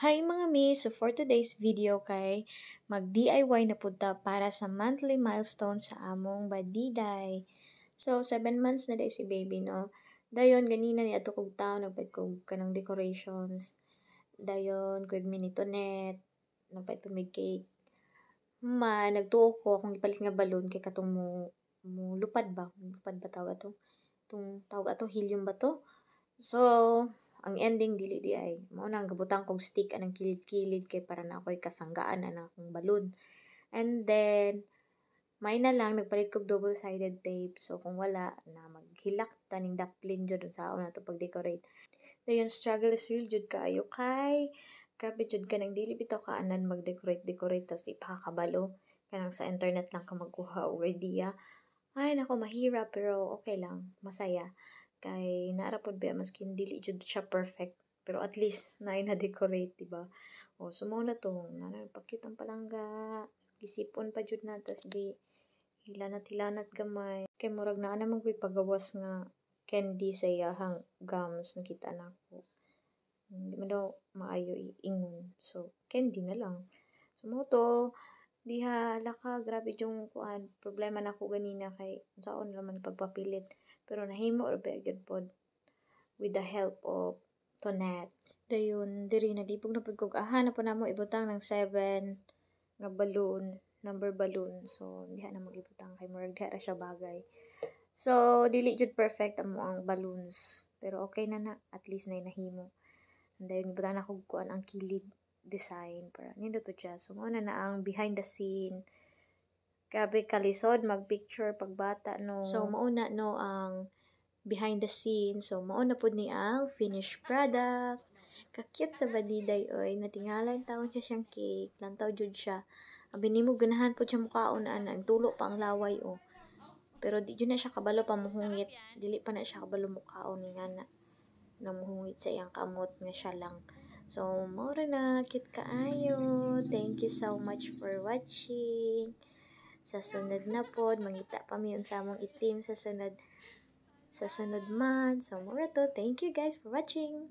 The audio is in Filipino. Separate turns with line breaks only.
Hi mga miss! So for today's video kay mag-DIY na punta para sa monthly milestone sa among badiday. So 7 months na day si baby no. Dayon ganina ni ato kog tawo nagpait kog kanang decorations. Dayon kog minitonet, nagpait ko mig cake. Nagtuo ko kung ipalit nga balon kay katong mo lupad ba? Lupad ba tawag ato? Tawag ato helium ba to? So, ang ending dili di ay mao nang gabutang kog stick anang kilid-kilid kay para na ako'y kasanggaan ana akong balon. And then may na lang nagpalit kog double-sided tape. So kung wala na maghilak taning daplin jud unsaon nato pag-decorate. Dayon struggle is real jud kaayo kay grabe jud kanang dili bitaw kaanan mag-decorate tas di pa kakabalo. Kanang sa internet lang ka magkuha og idea. Ay naku mahirap pero okay lang, masaya. Kay naara pod ba maskin dili jud siya perfect, pero at least naay na-decorate, di ba? O sumo na to, pa-cute ang palangga. Gisipon pa jud na tas di hilanat-hilanat gamay. Kay murag naa naman ko'y pagawas nga candy sa iyahang gums nakita nako. Di man daw maayo ingon. So candy na lang. Sumo to, diha laka grabe yung kuan problema nako ganina kay unsaon naman pagpapilit pero nahimo ra ba gyud pod with the help of Tonet. Dayon diri nalibog na pud kog aha na po namo ibutang ng 7 nga balloon, number balloon. So diha na magibutang kay murag diha ra siya bagay. So dili jud perfect amo ang balloons pero okay na na at least nay nahimo. And then ibutang na kog kuan ang kilid design para nindot po siya. So mao na ang behind the scene. Grabe kalisod mag-picture pagbata no. So mao na no ang behind the scenes. So, mao na po ni ang finished product. Kakyat sa badiday, oy. Natingalan taon siya siyang cake. Lantaw jud siya. Abi nimo ganahan po siya mukhaon na ang tulo pa ang laway, oh. Pero di jud na siya kabalo pa muhungit. Dili pa na siya kabalo mukhaon ni ngana. Namuhungit sa iyang kamot nga siya lang. So, mao ra na. Cute kaayo. Thank you so much for watching. Sa sunod na pod, mangita pa mi sa among itim sa sunod man. So, mura to. Thank you guys for watching.